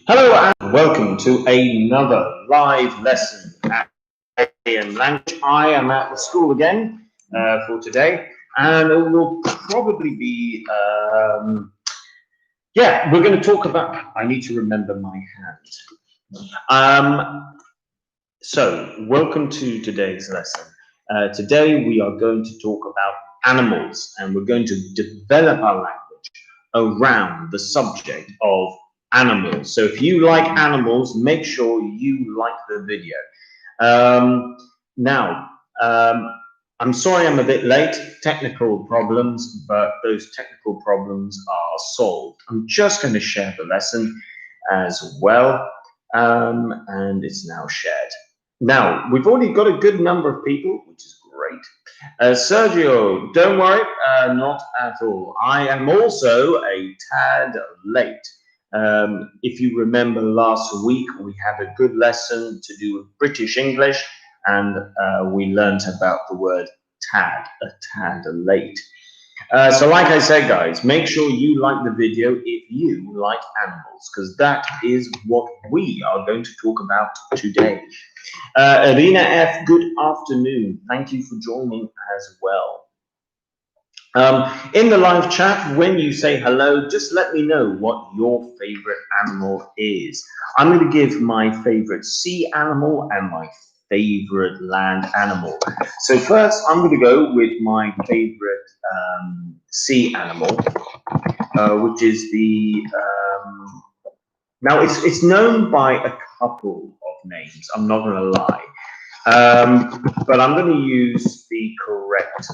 Hello and welcome to another live lesson at AM Language. I am at the school again for today, and it will probably be, we're going to talk about, I need to remember my hand. So, welcome to today's lesson. Today we are going to talk about animals, and we're going to develop our language around the subject of animals. So if you like animals, make sure you like the video. Now, I'm sorry I'm a bit late, technical problems, but those technical problems are solved. I'm just going to share the lesson as well, and it's now shared. Now, we've already got a good number of people, which is great. Sergio, don't worry, not at all. I am also a tad late. If you remember last week, we had a good lesson to do with British English, and we learned about the word a tad late. So like I said, guys, make sure you like the video if you like animals, because that is what we are going to talk about today. Arena F, good afternoon. Thank you for joining as well. In the live chat, when you say hello, just let me know what your favorite animal is. I'm going to give my favorite sea animal and my favorite land animal. So first, I'm going to go with my favorite sea animal, which is the now it's known by a couple of names. I'm not going to lie, but I'm going to use the correct,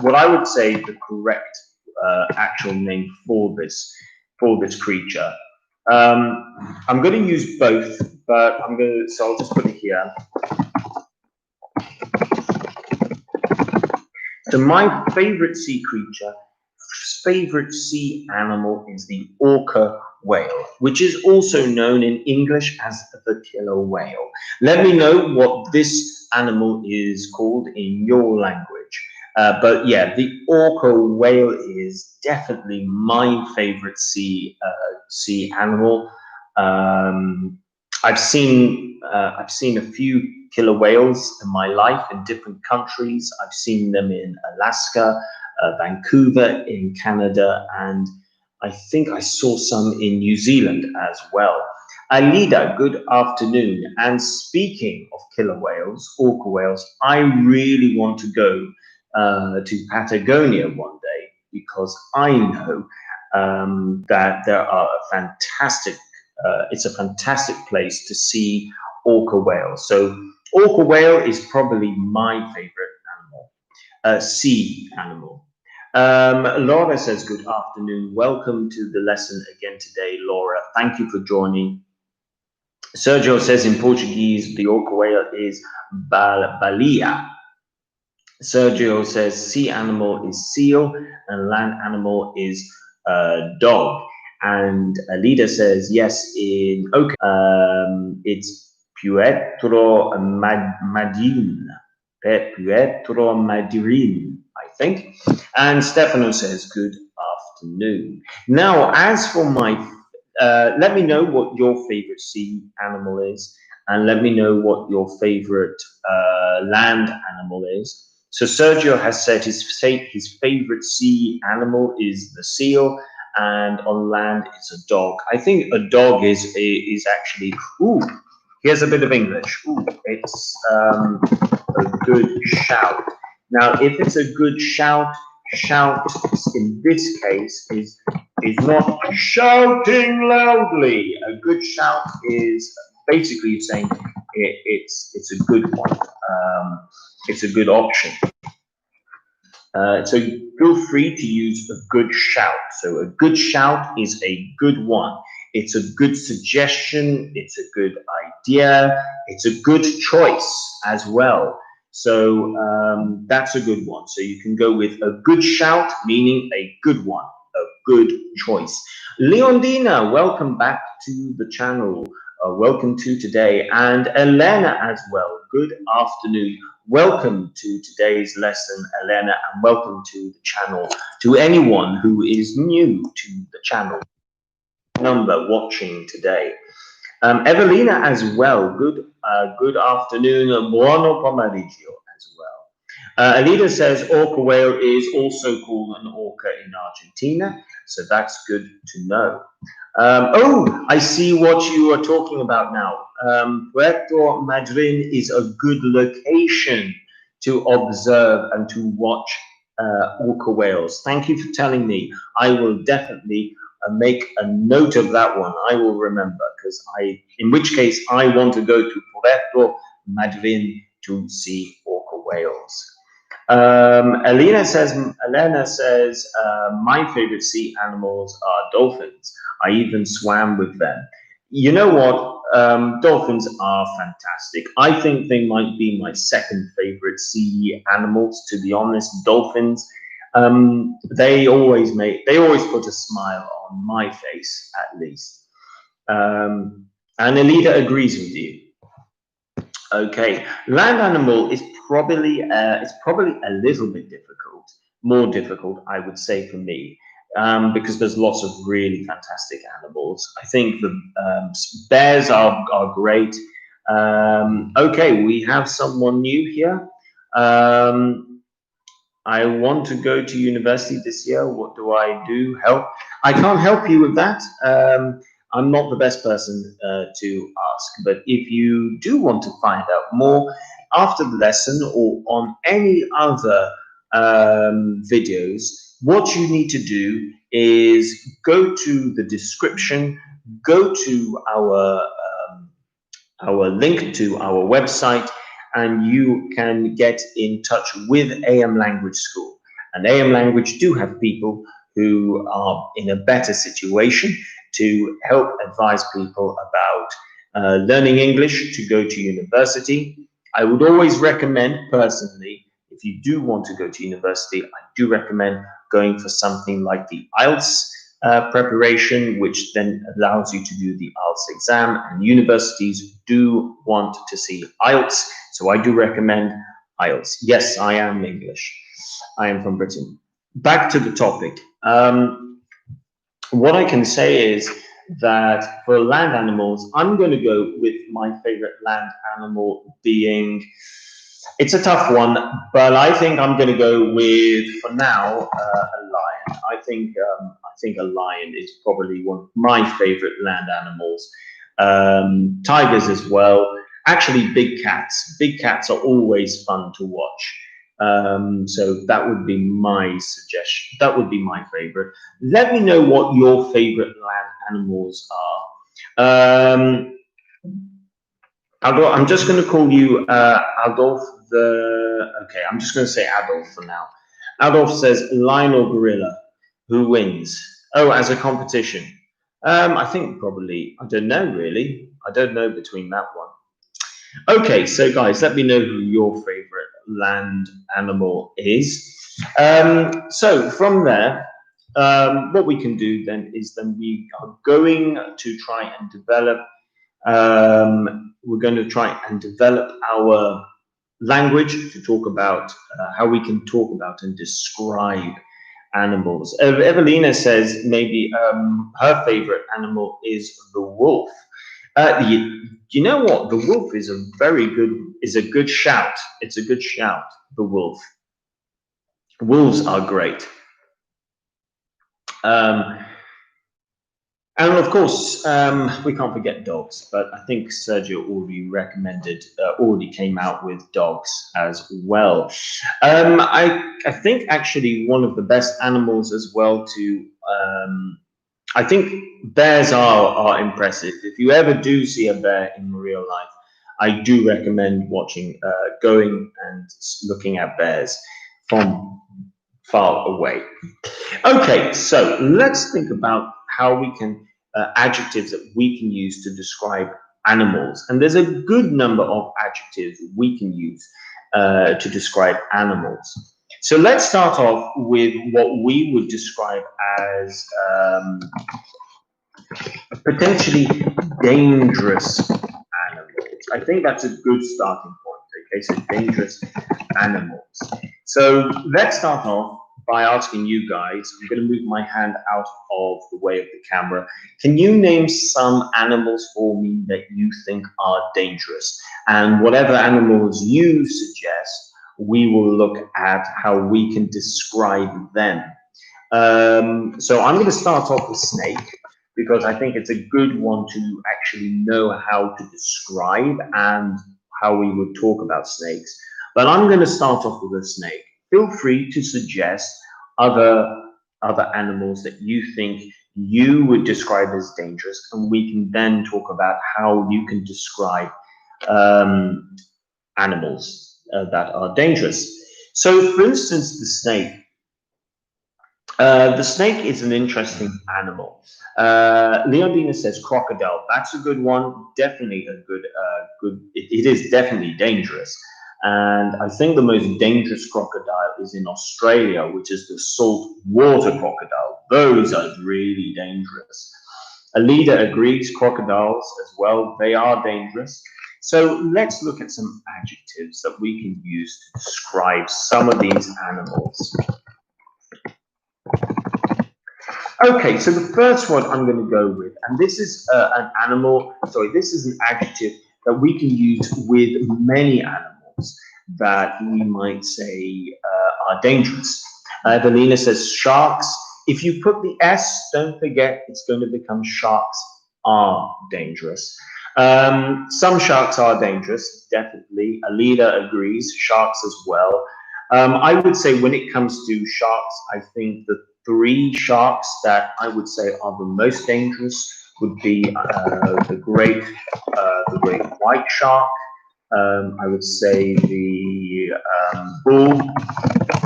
what I would say the correct actual name for this creature. I'm going to use both, but so I'll just put it here. So my favorite sea creature, favorite sea animal is the orca whale, which is also known in English as the killer whale. Let me know what this animal is called in your language. But yeah, the orca whale is definitely my favorite sea animal. I've seen a few killer whales in my life in different countries. I've seen them in Alaska, Vancouver in Canada, and I think I saw some in New Zealand as well. Alida, good afternoon. And speaking of killer whales, orca whales, I really want to go to Patagonia one day, because I know that there are it's a fantastic place to see orca whales. So orca whale is probably my favorite animal, sea animal. Laura says, good afternoon. Welcome to the lesson again today, Laura. Thank you for joining. Sergio says in Portuguese, the orca whale is baleia. Sergio says sea animal is seal and land animal is dog. And Alida says, yes, in okay, it's Puerto Madryn. Puerto Madryn, I think. And Stefano says, good afternoon. Now, as for my, let me know what your favorite sea animal is, and let me know what your favorite land animal is. So Sergio has said his favorite sea animal is the seal, and on land is a dog. I think a dog is actually, ooh, here's a bit of English. Ooh, it's a good shout. Now, if it's a good shout in this case is not shouting loudly. A good shout is basically saying it's a good one. It's a good option. So feel free to use a good shout. So a good shout is a good one. It's a good suggestion. It's a good idea. It's a good choice as well. So that's a good one. So you can go with a good shout, meaning a good one, a good choice. Leondina, welcome back to the channel. Welcome to today. And Elena as well. Good afternoon. Welcome to today's lesson, Elena, and welcome to the channel. To anyone who is new to the channel. number watching today. Evelina as well. Good afternoon. Buono pomeriggio as well. Alida says orca whale is also called an orca in Argentina, so that's good to know. Oh, I see what you are talking about now. Puerto Madryn is a good location to observe and to watch orca whales. Thank you for telling me. I will definitely make a note of that one. I will remember because in which case, I want to go to Puerto Madryn to see orca whales. Elena says, my favorite sea animals are dolphins. I even swam with them. You know what? Dolphins are fantastic. I think they might be my second favorite sea animals, to be honest. Dolphins, they always put a smile on my face, at least. And Elida agrees with you. Okay, land animal is probably a little bit difficult, more difficult, I would say, for me, because there's lots of really fantastic animals. I think the bears are great. Okay, we have someone new here. I want to go to university this year. What do I do? Help? I can't help you with that. I'm not the best person to ask, but if you do want to find out more after the lesson or on any other videos, what you need to do is go to the description, go to our link to our website, and you can get in touch with AM Language School. And AM Language do have people who are in a better situation to help advise people about learning English to go to university. I would always recommend, personally, if you do want to go to university, I do recommend going for something like the IELTS preparation, which then allows you to do the IELTS exam, and universities do want to see IELTS, so I do recommend IELTS. Yes, I am English. I am from Britain. Back to the topic. What I can say is that for land animals, I'm going to go with my favorite land animal being, it's a tough one, but I think I'm going to go with, for now, a lion. I think a lion is probably one of my favorite land animals. Tigers as well. Actually, big cats. Big cats are always fun to watch. So that would be my suggestion. That would be my favorite. Let me know what your favorite land animals are. I'm just going to call you Adolf. Okay, I'm just going to say Adolf for now. Adolf says lion or gorilla. Who wins? Oh, as a competition. I think probably, I don't know really. I don't know between that one. Okay, so guys, let me know who your favorite land animal is. So from there, what we can do then is we are going to try and develop. We're going to try and develop our language to talk about how we can talk about and describe animals. Evelina says maybe her favorite animal is the wolf. You know what? The wolf is a good shout. It's a good shout, the wolf. Wolves are great. And of course, we can't forget dogs, but I think Sergio already came out with dogs as well. I think actually one of the best animals as well I think bears are impressive. If you ever do see a bear in real life, I do recommend going and looking at bears from far away. Okay, so let's think about how we can adjectives that we can use to describe animals. And there's a good number of adjectives we can use to describe animals. So let's start off with what we would describe as potentially dangerous animals. I think that's a good starting point. Okay, so dangerous animals. So let's start off by asking you guys. I'm going to move my hand out of the way of the camera. Can you name some animals for me that you think are dangerous? And whatever animals you suggest, we will look at how we can describe them. So I'm going to start off with snake because I think it's a good one to actually know how to describe and how we would talk about snakes. But I'm going to start off with a snake. Feel free to suggest other animals that you think you would describe as dangerous, and we can then talk about how you can describe um, animals that are dangerous. So, for instance, the snake. The snake is an interesting animal. Leondina says crocodile. That's a good one. Definitely a good. It is definitely dangerous. And I think the most dangerous crocodile is in Australia, which is the salt water crocodile. Those are really dangerous. Alida agrees, crocodiles as well. They are dangerous. So let's look at some adjectives that we can use to describe some of these animals. Okay, so the first one I'm going to go with, and this is this is an adjective that we can use with many animals that we might say are dangerous. Evelina says sharks. If you put the S, don't forget it's going to become sharks are dangerous. Some sharks are dangerous, definitely. Alida agrees, sharks as well. I would say when it comes to sharks, I think the three sharks that I would say are the most dangerous would be the great white shark. I would say the bull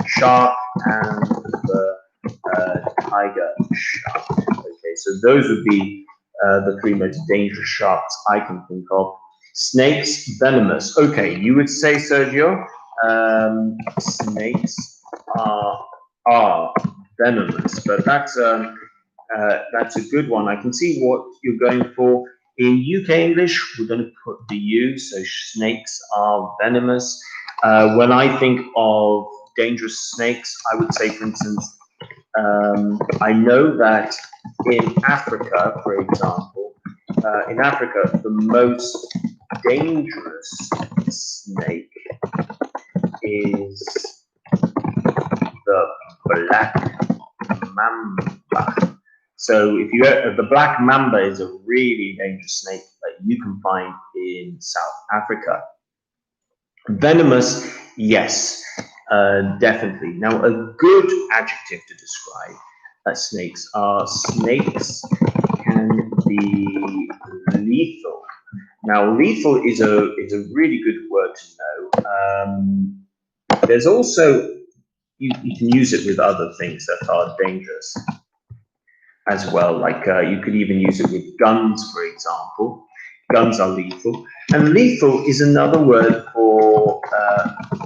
shark and the tiger shark. Okay, so those would be the three most dangerous sharks I can think of. Snakes, venomous. Okay, you would say, Sergio, snakes are venomous, but that's a good one. I can see what you're going for. In UK English, we're going to put the U, so snakes are venomous. When I think of dangerous snakes, I would say, for instance, I know that in Africa, for example, the most dangerous snake is the black mamba. So if the black mamba is a really dangerous snake that you can find in South Africa. Venomous, yes, definitely. Now, a good adjective to describe snakes can be lethal. Now, lethal is a really good word to know. There's also you can use it with other things that are dangerous as well. Like you could even use it with guns, for example. Guns are lethal. And lethal is another word for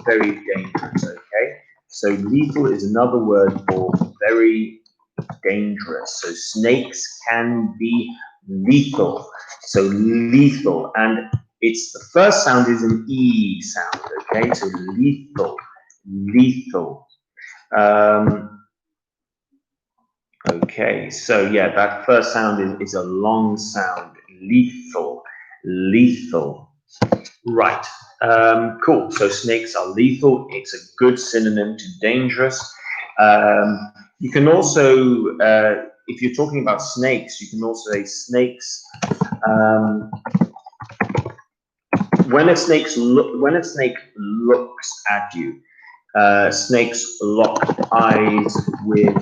very dangerous, okay? So lethal is another word for very dangerous. So snakes can be lethal. So lethal. And it's the first sound is an E sound, okay? So lethal, lethal. Okay, so yeah, that first sound is a long sound. Lethal, lethal. Right, cool. So snakes are lethal. It's a good synonym to dangerous. You can also, if you're talking about snakes, you can also say snakes. When a snake looks at you, snakes lock eyes with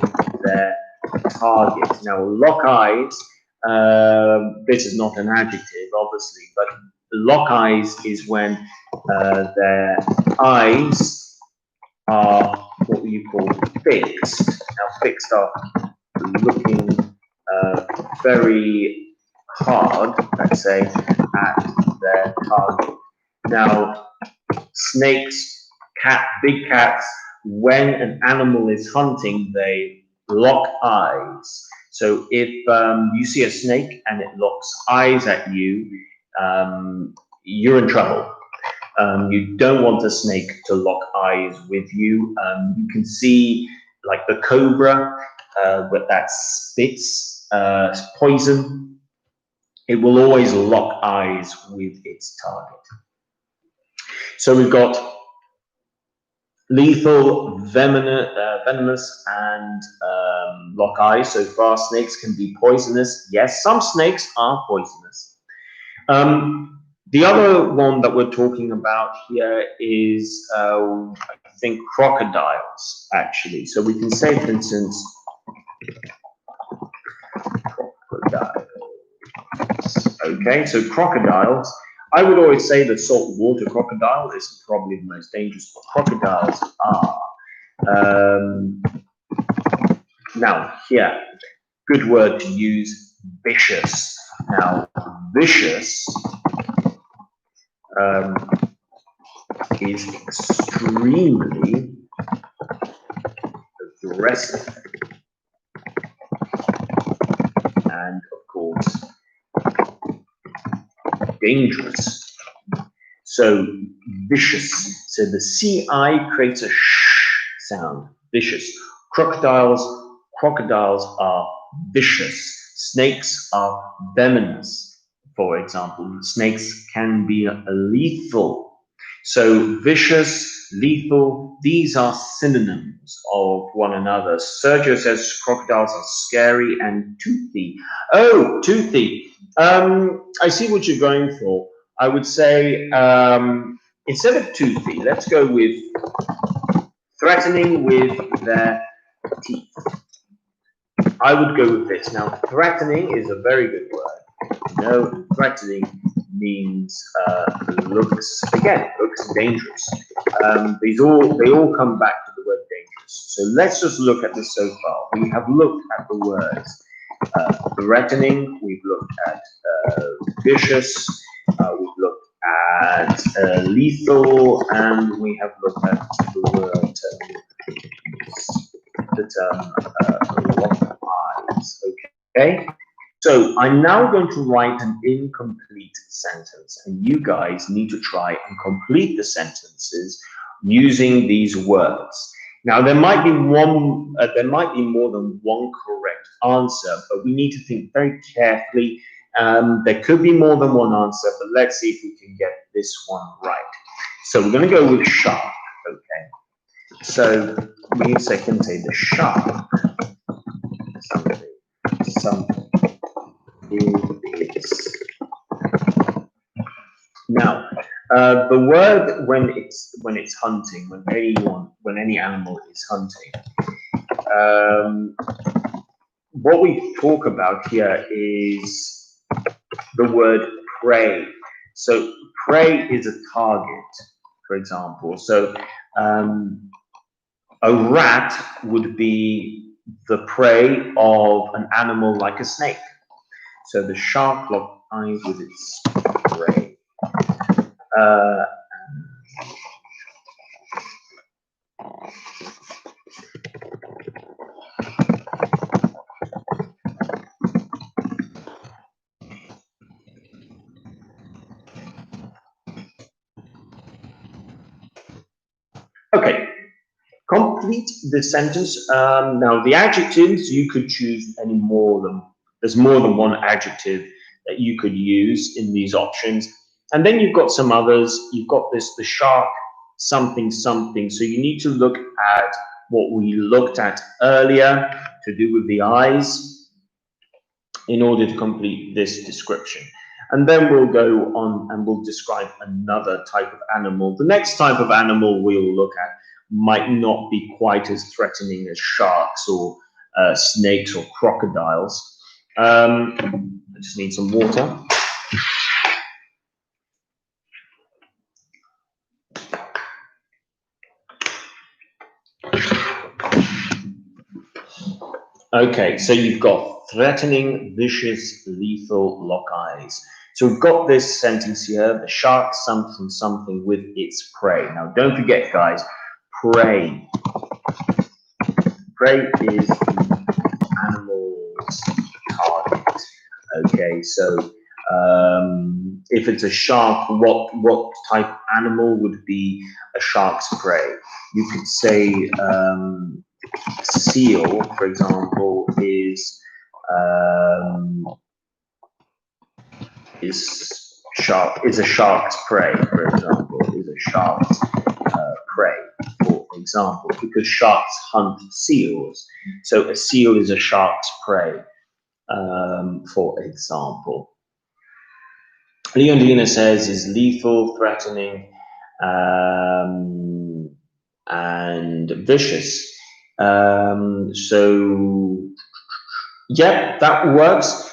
their target. Now, lock eyes, this is not an adjective, obviously, but lock eyes is when their eyes are what you call fixed. Now, fixed are looking very hard, let's say, at their target. Now, snakes, big cats, when an animal is hunting, they lock eyes. So if you see a snake and it locks eyes at you, you're in trouble. You don't want a snake to lock eyes with you. You can see like the cobra, that spits poison, it will always lock eyes with its target. So we've got lethal, venomous, and lock eyes. So far, snakes can be poisonous. Yes, some snakes are poisonous. The other one that we're talking about here is, I think, crocodiles, actually. So we can say, for instance, crocodiles. Okay, so crocodiles. I would always say that saltwater crocodile is probably the most dangerous, but crocodiles are. Now, here, good word to use, vicious. Now, vicious is extremely aggressive. And, of course, dangerous. So, vicious. So the CI creates a sh sound, vicious. Crocodiles are vicious. Snakes are venomous, for example. Snakes can be lethal. So vicious, lethal, these are synonyms of one another. Sergio says crocodiles are scary and toothy. Oh, toothy. I see what you're going for. I would say instead of toothy, let's go with threatening with their teeth. I would go with this. Now, threatening is a very good word. You know, threatening means looks dangerous. They all come back to the word dangerous. So let's just look at this so far. We have looked at the words threatening. We've looked at vicious. We've looked at lethal, and we have looked at the word lock eyes. Okay. So I'm now going to write an incomplete sentence, and you guys need to try and complete the sentences using these words. Now there might be more than one correct answer, but we need to think very carefully. There could be more than one answer, but let's see if we can get this one right. So we're going to go with shark. Okay. So we can say the shark. Something. Is. Now, the word when it's hunting, when any animal is hunting, what we talk about here is the word prey. So prey is a target, for example. So a rat would be the prey of an animal like a snake. So the shark locked eyes with its prey. Okay, complete the sentence. Now the adjectives, you could choose there's more than one adjective that you could use in these options. And then you've got some others. You've got the shark, something, something. So you need to look at what we looked at earlier to do with the eyes in order to complete this description. And then we'll go on and we'll describe another type of animal. The next type of animal we'll look at might not be quite as threatening as sharks or snakes or crocodiles. I just need some water. Okay, so you've got threatening, vicious, lethal, lock eyes. So we've got this sentence here, the shark something something with its prey. Now don't forget guys, prey. Prey is the animal's target. Okay, so if it's a shark, what type of animal would be a shark's prey? You could say seal, for example, is a shark's prey, for example, is a shark's prey, for example, because sharks hunt seals. So a seal is a shark's prey, for example. Leondina says is lethal, threatening, and vicious. So, yeah, that works.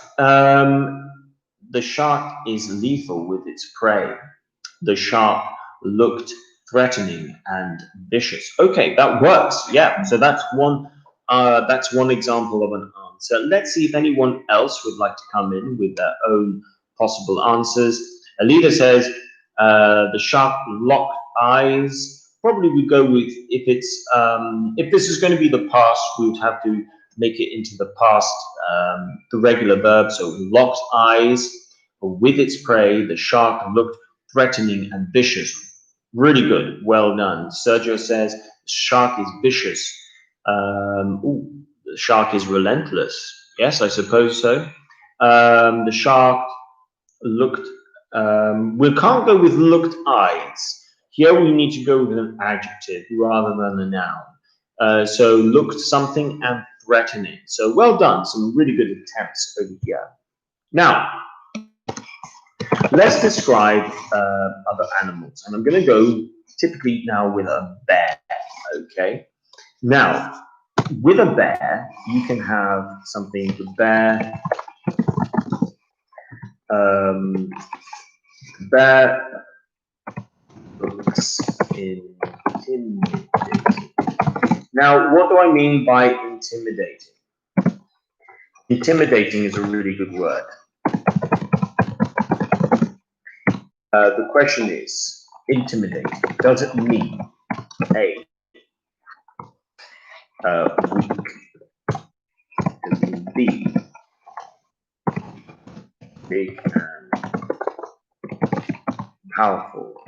The shark is lethal with its prey. The shark looked threatening and vicious. Okay, that works. Yeah, so that's one example of an answer. Let's see if anyone else would like to come in with their own possible answers. Alida says the shark locked eyes. Probably we go with if this is going to be the past, we would have to make it into the past, the regular verb. So locked eyes. With its prey, the shark looked threatening and vicious. Really good. Well done. Sergio says shark is vicious. The shark is relentless. Yes, I suppose so. The shark looked. We can't go with looked eyes. Here we need to go with an adjective rather than a noun. So looked something and threatening. So well done. Some really good attempts over here. Now, let's describe other animals. And I'm going to go typically now with a bear, okay? Now, with a bear, you can have something, the bear looks intimidating. Now, what do I mean by intimidating? Intimidating is a really good word. The question is, intimidating, does it mean A, weak, does it mean B, big and powerful,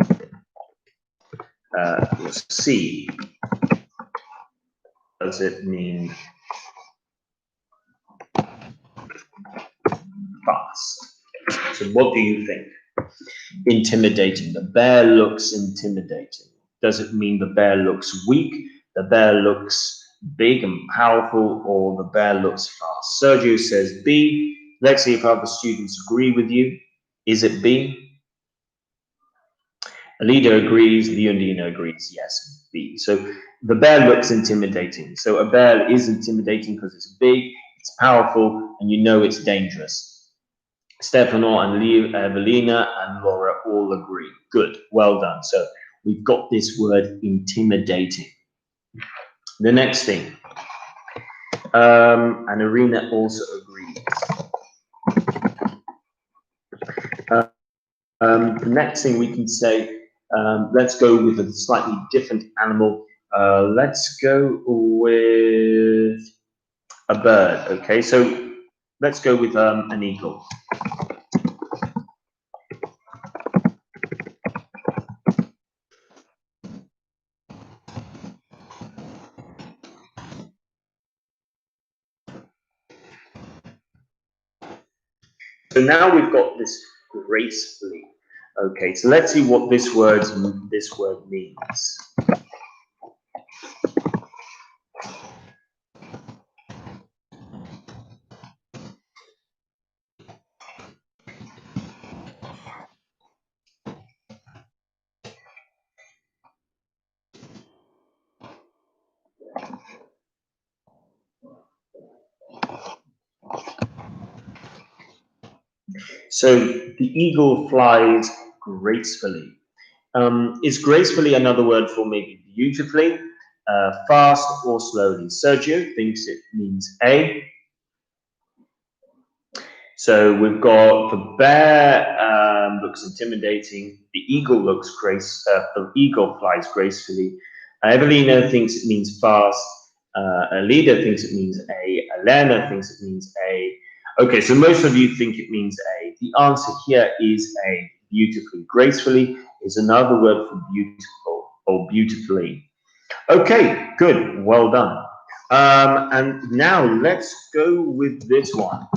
C, does it mean fast? So what do you think? Intimidating. The bear looks intimidating. Does it mean the bear looks weak, the bear looks big and powerful, or the bear looks fast? Sergio says B. Let's see if other students agree with you. Is it B? Alida agrees, Leondina agrees, yes, B. So the bear looks intimidating. So a bear is intimidating because it's big, it's powerful, and you know it's dangerous. Stefano and Evelina and Laura all agree. Good, well done. So we've got this word intimidating. The next thing, and Irina also agrees. The next thing we can say, let's go with a slightly different animal. Let's go with a bird. Okay, so let's go with an eagle. So now we've got this gracefully. Okay, so let's see what this word means. So the eagle flies gracefully. Is gracefully another word for maybe beautifully, fast, or slowly? Sergio thinks it means A. So we've got the bear looks intimidating. The eagle the eagle flies gracefully. Evelina thinks it means fast. Alida thinks it means A. Elena thinks it means A. Okay, so most of you think it means A. The answer here is A. Beautifully. Gracefully is another word for beautiful or beautifully. Okay, good. Well done. And now let's go with this one.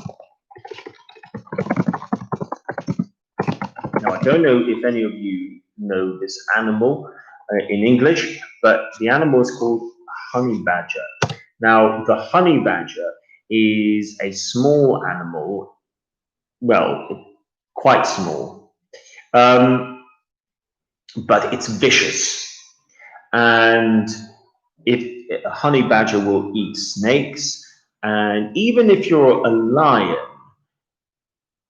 Now, I don't know if any of you know this animal in English, but the animal is called honey badger. Now, the honey badger is a small animal, well, quite small, but it's vicious. And a honey badger will eat snakes, and even if you're a lion,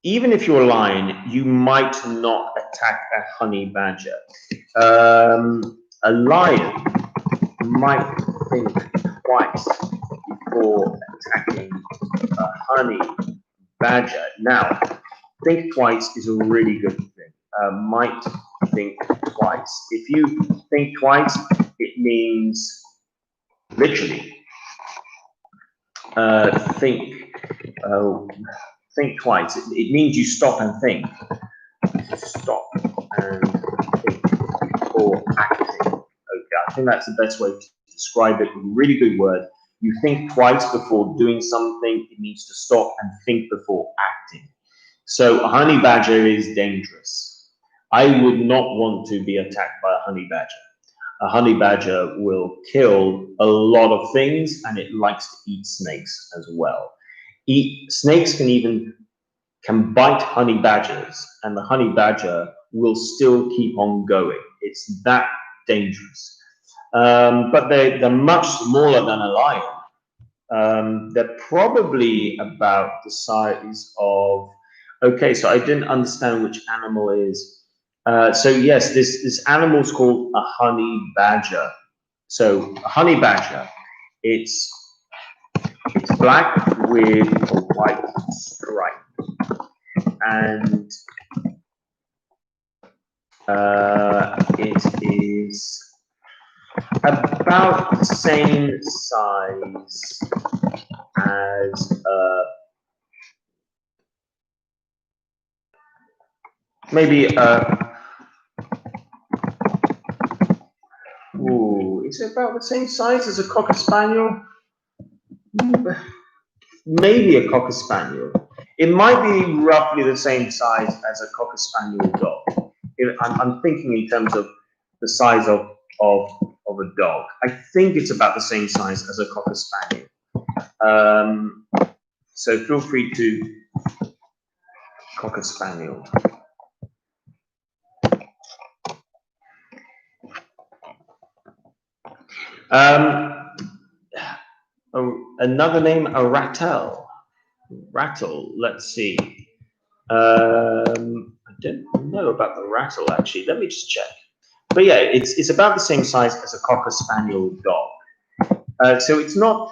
you might not attack a honey badger. A lion might think twice before attacking a honey badger. Now, think twice is a really good thing. Might think twice. If you think twice, it means literally think. Think twice. It means you stop and think. Stop and think before acting. Okay, I think that's the best way to describe it. A really good word. You think twice before doing something. It means to stop and think before acting. So a honey badger is dangerous. I would not want to be attacked by a honey badger. A honey badger will kill a lot of things, and it likes to eat snakes as well. Snakes can bite honey badgers, and the honey badger will still keep on going. It's that dangerous. But they're much smaller than a lion. They're probably about the size of. Okay, so I didn't understand which animal is. So yes, this animal is called a honey badger. So a honey badger, it's black with a white stripe, and it is about the same size as maybe is it about the same size as a cocker spaniel? Maybe a cocker spaniel. It might be roughly the same size as a cocker spaniel dog. I'm thinking in terms of the size of a dog. I think it's about the same size as a cocker spaniel. So feel free to cocker spaniel. Another name, a rattle. Rattle. Let's see. I don't know about the rattle actually. Let me just check. But yeah, it's about the same size as a cocker spaniel dog. So it's not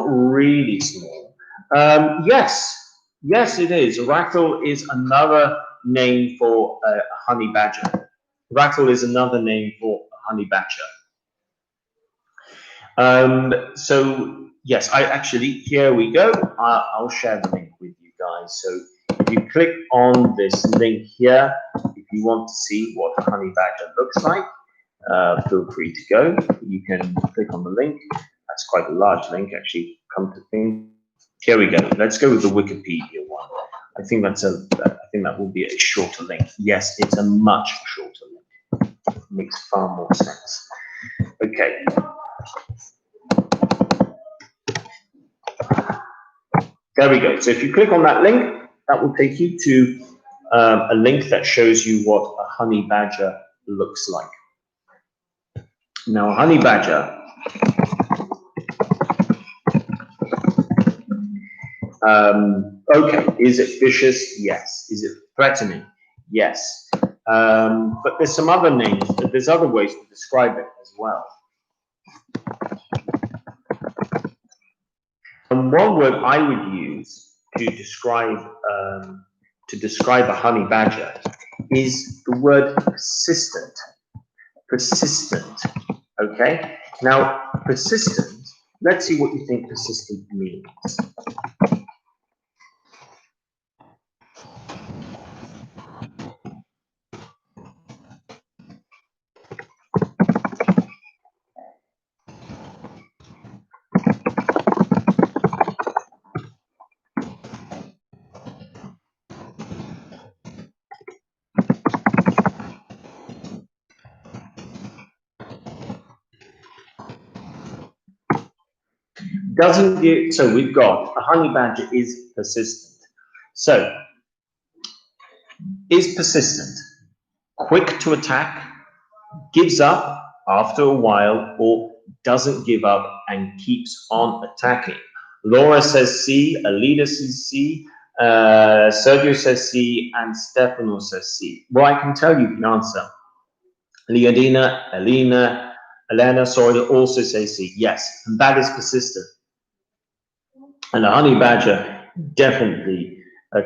really small. Yes, it is. Rattle is another name for a honey badger. Rattle is another name for a honey badger. So yes, here we go. I'll share the link with you guys. So if you click on this link here, if you want to see what a honey badger looks like, feel free to go. You can click on the link. That's quite a large link, actually. Come to think, here we go. Let's go with the Wikipedia one. I think that will be a shorter link. Yes, it's a much shorter link. It makes far more sense. Okay. There we go. So if you click on that link, that will take you to a link that shows you what a honey badger looks like. Now, a honey badger okay, is it vicious? Yes. Is it threatening? Yes. But there's some other names, there's other ways to describe it as well. And one word I would use to describe a honey badger is the word persistent. Persistent. Okay? Now, persistent, let's see what you think persistent means. Doesn't give, so we've got a honey badger is persistent. So, is persistent, quick to attack, gives up after a while, or doesn't give up and keeps on attacking. Laura says C, Alida says C, Sergio says C, and Stefano says C. Well, I can tell you the answer. Leonina, Elena, sorry, also say C. Yes, and that is persistent. And the honey badger definitely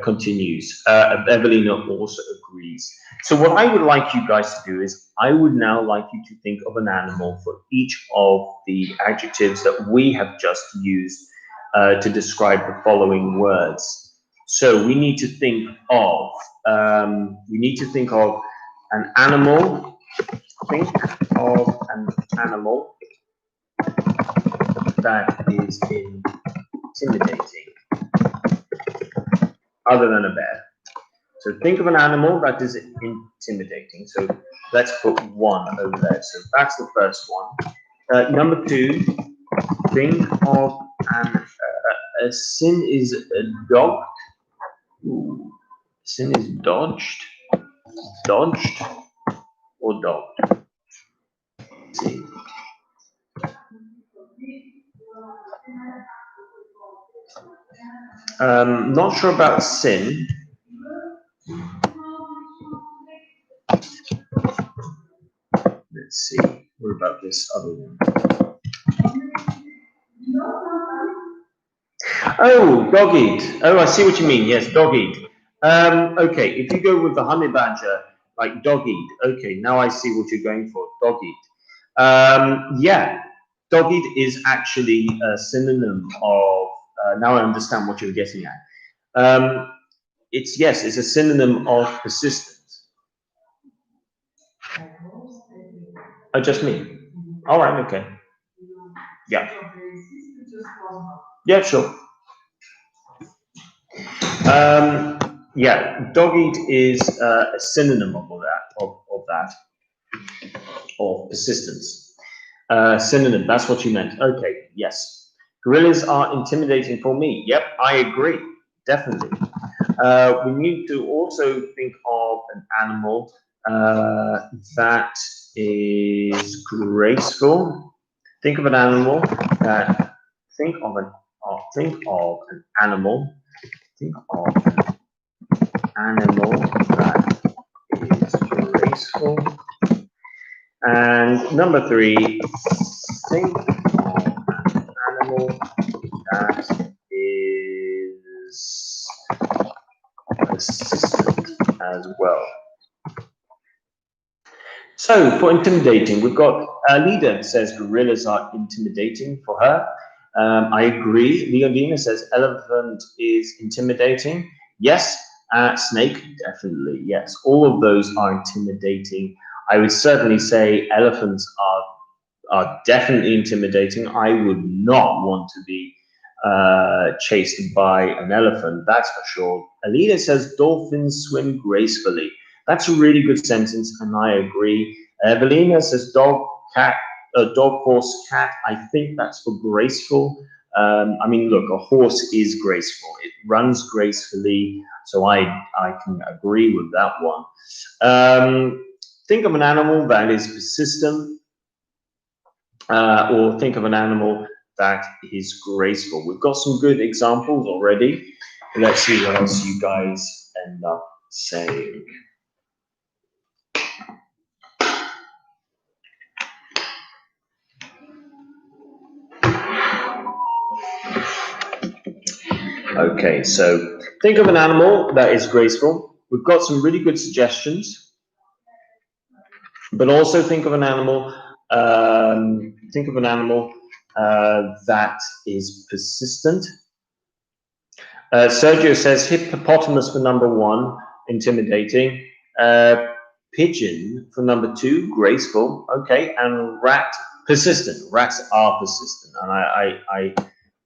continues. Evelina also agrees. So what I would like you guys to do is I would now like you to think of an animal for each of the adjectives that we have just used to describe the following words. So we need to think of an animal. Think of an animal that is intimidating, other than a bear. So think of an animal that is intimidating. So let's put one over there. So that's the first one. Number two, think of a sin is a dog. Ooh, sin is dodged, or dogged. Let's see. Not sure about sin. Let's see. What about this other one? Oh, dog-eat. Oh, I see what you mean. Yes, dog-eat. Okay, if you go with the honey badger, like dog-eat. Okay, now I see what you're going for. Dog-eat. Yeah, dog-eat is actually a synonym of. Now I understand what you're getting at. It's a synonym of persistence. Oh, just me. All right. Okay. Yeah. Yeah, sure. Yeah, dog-eat is a synonym of that, of persistence. Synonym, that's what you meant. Okay, yes. Gorillas are intimidating for me. Yep, I agree, definitely. We need to also think of an animal that is graceful. Think of an animal that, think of an animal that is graceful. And number three, think of an animal that is persistent as well. So for intimidating, we've got Lida says gorillas are intimidating for her. I agree. Leonina says elephant is intimidating. Yes. Snake, definitely. Yes. All of those are intimidating. I would certainly say elephants are definitely intimidating. I would not want to be chased by an elephant, that's for sure. Alida says dolphins swim gracefully. That's a really good sentence, and I agree. Evelina says dog, horse, cat. I think that's for graceful. I mean, look, a horse is graceful. It runs gracefully, so I can agree with that one. Think of an animal that is persistent, or think of an animal that is graceful. We've got some good examples already. Let's see what else you guys end up saying. Okay, so think of an animal that is graceful. We've got some really good suggestions, but also think of an animal. That is persistent. Sergio says hippopotamus for number one, intimidating. Pigeon for number two, graceful. Okay, and rat, persistent. Rats are persistent, and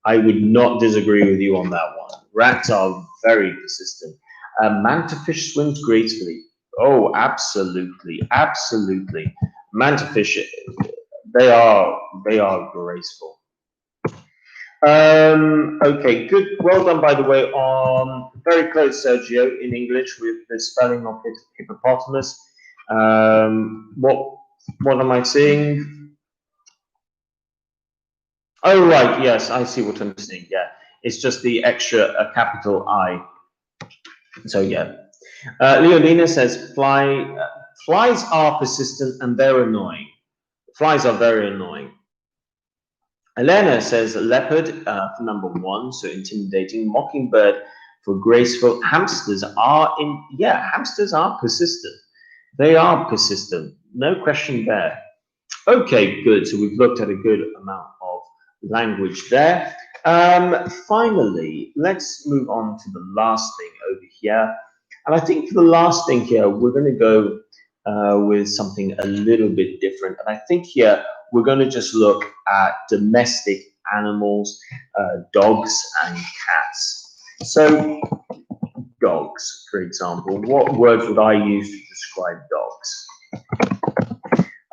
I would not disagree with you on that one. Rats are very persistent. Mantafish swims gracefully. Oh, absolutely, absolutely. Mantafish, they are graceful. Okay, good. Well done, by the way, on very close, Sergio, in English with the spelling of hippopotamus. What am I seeing? Oh, right. Yes, I see what I'm seeing. Yeah, it's just the extra capital I. So yeah. Leonina says flies are persistent and they're annoying. Flies are very annoying. Elena says leopard for number one, so intimidating. Mockingbird for graceful. Hamsters are persistent. They are persistent. No question there. Okay, good. So we've looked at a good amount of language there. Finally, let's move on to the last thing over here. And I think for the last thing here, we're going to go with something a little bit different. And I think here we're going to just look at domestic animals, dogs and cats. So, dogs, for example, what words would I use to describe dogs?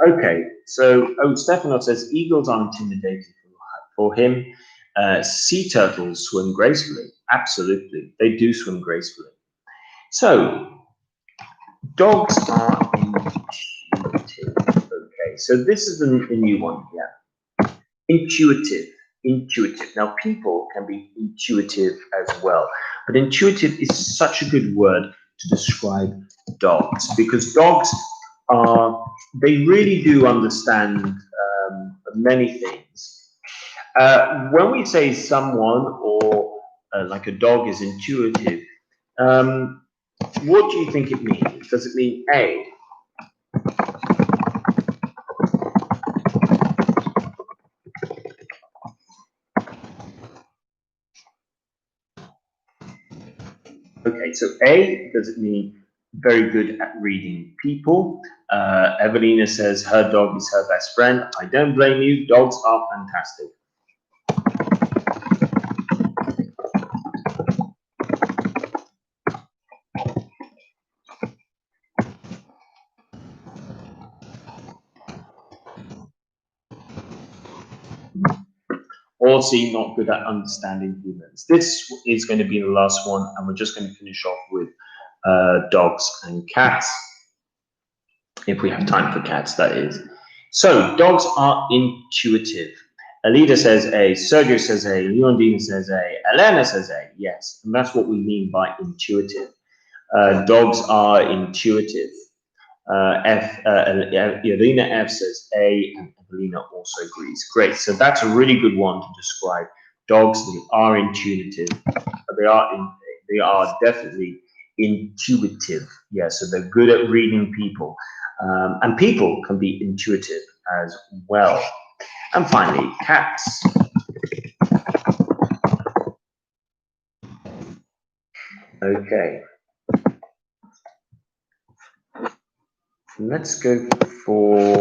Okay, so Stefano says eagles are intimidating for him. Sea turtles swim gracefully. Absolutely, they do swim gracefully. So, dogs are intuitive. Okay, so this is a new one here. Intuitive. Intuitive. Now, people can be intuitive as well, but intuitive is such a good word to describe dogs because dogs are, they really do understand many things. When we say someone or like a dog is intuitive, um, what do you think it means? Does it mean A? Okay, so A, does it mean very good at reading people? Evelina says her dog is her best friend. I don't blame you. Dogs are fantastic. Or C, not good at understanding humans. This is going to be the last one, and we're just going to finish off with dogs and cats, if we have time for cats, that is. So, dogs are intuitive. Alida says A, Sergio says A, Leondine says A, Elena says A. Yes, and that's what we mean by intuitive. Dogs are intuitive. Irina F says A, and Evelina also agrees. Great. So that's a really good one to describe dogs. They are intuitive. They are definitely intuitive. Yeah. So they're good at reading people, and people can be intuitive as well. And finally, cats. Okay. Let's go for.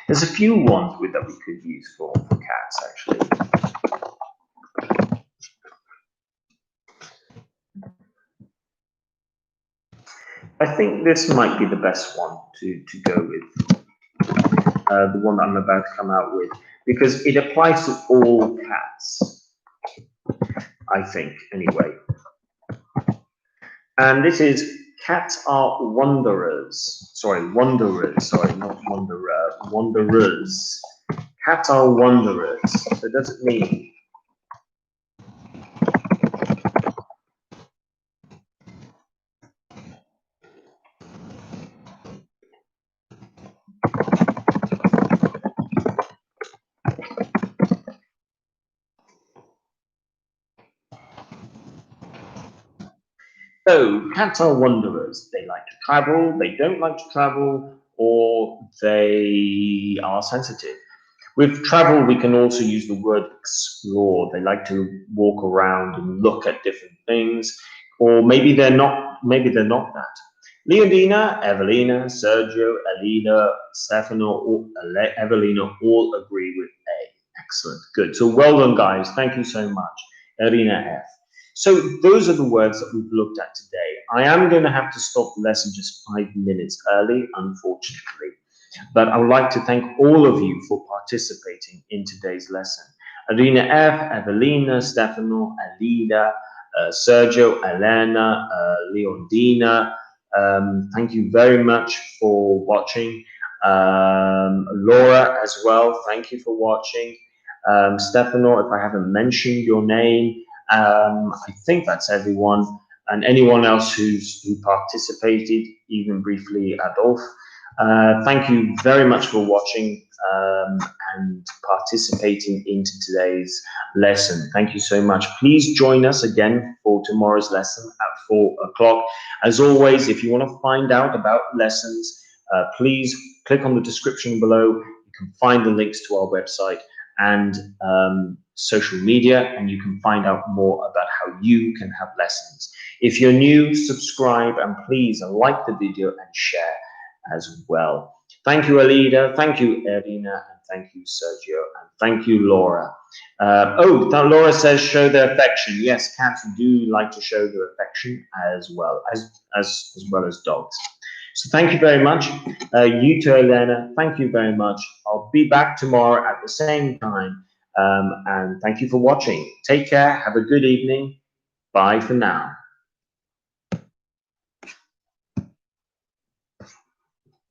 There's a few ones that we could use for cats actually. I think this might be the best one to go with, the one that I'm about to come out with, because it applies to all cats, I think, anyway. And this is cats are wanderers. Sorry, wanderers. Sorry, not wanderer. Wanderers. Cats are wanderers. So does it mean so? Cats are wanderers. They like to travel, they don't like to travel, or they are sensitive. With travel, we can also use the word explore. They like to walk around and look at different things, or maybe they're not. Maybe they're not that. Leondina, Evelina, Sergio, Alida, Stefano, or Evelina all agree with A. Excellent, good. So well done, guys. Thank you so much, Evelina F. So those are the words that we've looked at today. I am going to have to stop the lesson just 5 minutes early, unfortunately. But I would like to thank all of you for participating in today's lesson. Arena F, Evelina, Stefano, Alida, Sergio, Elena, Leondina. Thank you very much for watching. Laura as well, thank you for watching. Stefano, if I haven't mentioned your name, I think that's everyone. And anyone else who participated, even briefly, Adolf. Thank you very much for watching and participating into today's lesson. Thank you so much. Please join us again for tomorrow's lesson at 4 o'clock. As always, if you want to find out about lessons, please click on the description below. You can find the links to our website and social media, and you can find out more about how you can have lessons. If you're new, subscribe and please like the video and share as well. Thank you, Alida. Thank you, Erina. And thank you, Sergio. And thank you, Laura. Laura says show their affection. Yes, cats do like to show their affection as well as dogs. So thank you very much. You too, Elena. Thank you very much. I'll be back tomorrow at the same time. And thank you for watching. Take care. Have a good evening. Bye for now.